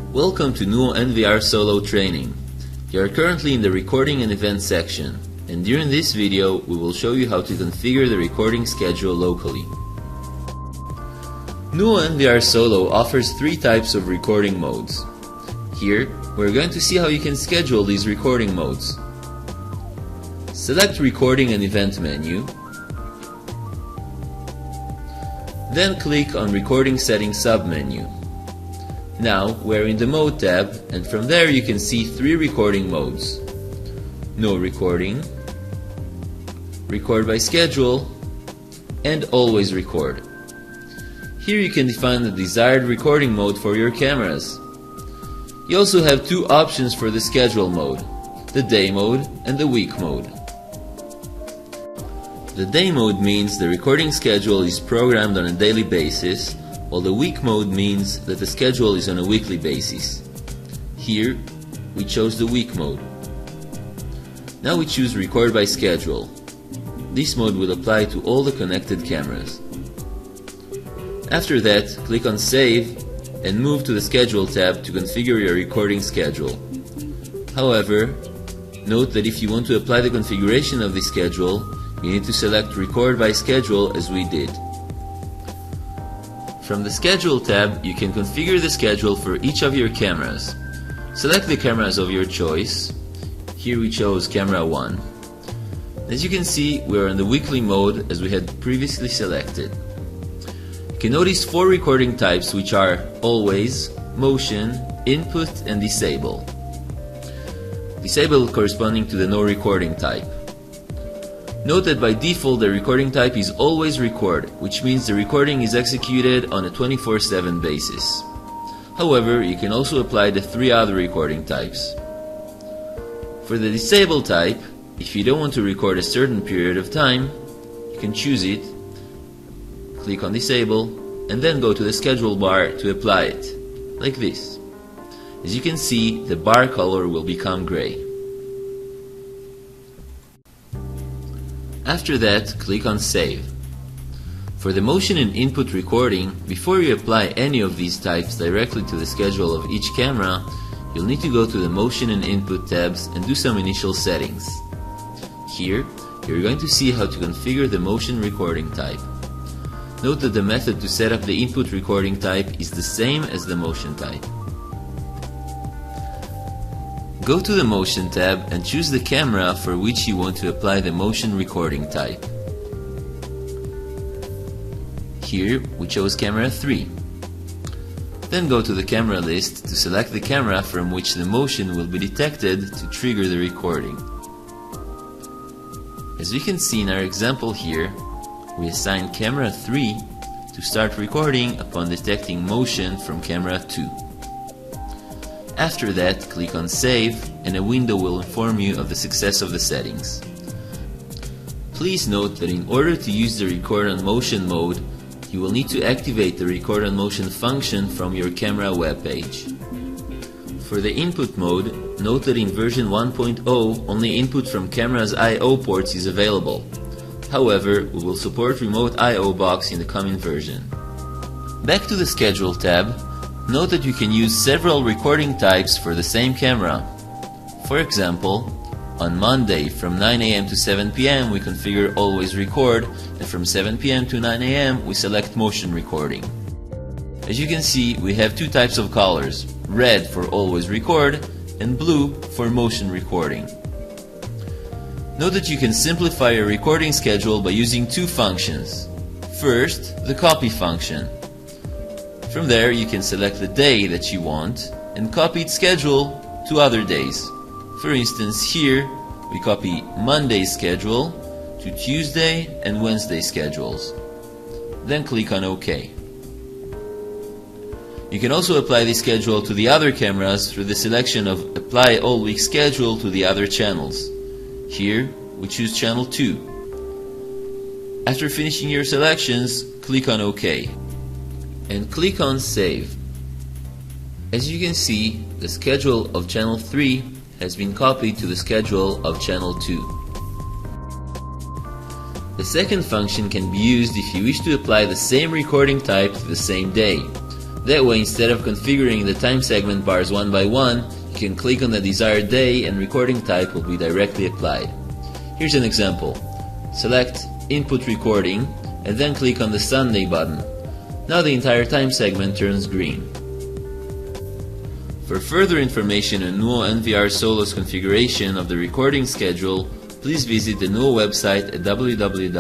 Welcome to NUUO NVRsolo training. You are currently in the recording and event section, and during this video we will show you how to configure the recording schedule locally. NUUO NVRsolo offers three types of recording modes. Here we're going to see how you can schedule these recording modes. Select Recording and Event menu, then click on Recording Settings sub-menu. Now we're in the Mode tab, and from there you can see three recording modes: No Recording, Record by Schedule, and Always Record. Here you can define the desired recording mode for your cameras. You also have two options for the schedule mode: the day mode and the week mode. The day mode means the recording schedule is programmed on a daily basis, while the week mode means that the schedule is on a weekly basis. Here, we chose the week mode. Now we choose Record by Schedule. This mode will apply to all the connected cameras. After that, click on Save and move to the Schedule tab to configure your recording schedule. However, note that if you want to apply the configuration of the schedule, you need to select Record by Schedule as we did. From the Schedule tab, you can configure the schedule for each of your cameras. Select the cameras of your choice. Here we chose Camera 1. As you can see, we are in the weekly mode as we had previously selected. You can notice four recording types, which are Always, Motion, Input, and Disable. Disable corresponding to the No Recording type. Note that by default the recording type is Always Record, which means the recording is executed on a 24/7 basis. However, you can also apply the three other recording types. For the Disable type, if you don't want to record a certain period of time, you can choose it, click on Disable, and then go to the schedule bar to apply it, like this. As you can see, the bar color will become gray. After that, click on Save. For the motion and input recording, before you apply any of these types directly to the schedule of each camera, you'll need to go to the Motion and Input tabs and do some initial settings. Here, you're going to see how to configure the motion recording type. Note that the method to set up the input recording type is the same as the motion type. Go to the Motion tab and choose the camera for which you want to apply the motion recording type. Here we chose Camera 3. Then go to the camera list to select the camera from which the motion will be detected to trigger the recording. As we can see in our example here, we assign Camera 3 to start recording upon detecting motion from Camera 2. After that, click on Save, and a window will inform you of the success of the settings. Please note that in order to use the Record on Motion mode, you will need to activate the Record on Motion function from your camera web page. For the input mode, note that in version 1.0 only input from camera's I/O ports is available. However, we will support Remote I/O box in the coming version. Back to the Schedule tab. Note that you can use several recording types for the same camera. For example, on Monday from 9 AM to 7 PM we configure Always Record, and from 7 PM to 9 AM we select Motion Recording. As you can see, we have two types of colors: red for Always Record and blue for Motion Recording. Note that you can simplify your recording schedule by using two functions. First, the copy function. From there, you can select the day that you want and copy its schedule to other days. For instance, here we copy Monday's schedule to Tuesday and Wednesday schedules. Then click on OK. You can also apply this schedule to the other cameras through the selection of Apply All Week Schedule to the other channels. Here we choose Channel 2. After finishing your selections, click on OK. And click on Save. As you can see, the schedule of Channel 3 has been copied to the schedule of Channel 2. The second function can be used if you wish to apply the same recording type to the same day. That way, instead of configuring the time segment bars one by one, you can click on the desired day and recording type will be directly applied. Here's an example. Select Input Recording and then click on the Sunday button. Now the entire time segment turns green. For further information on NUUO NVRsolo's configuration of the recording schedule, please visit the NUUO website at www.nuuo.com.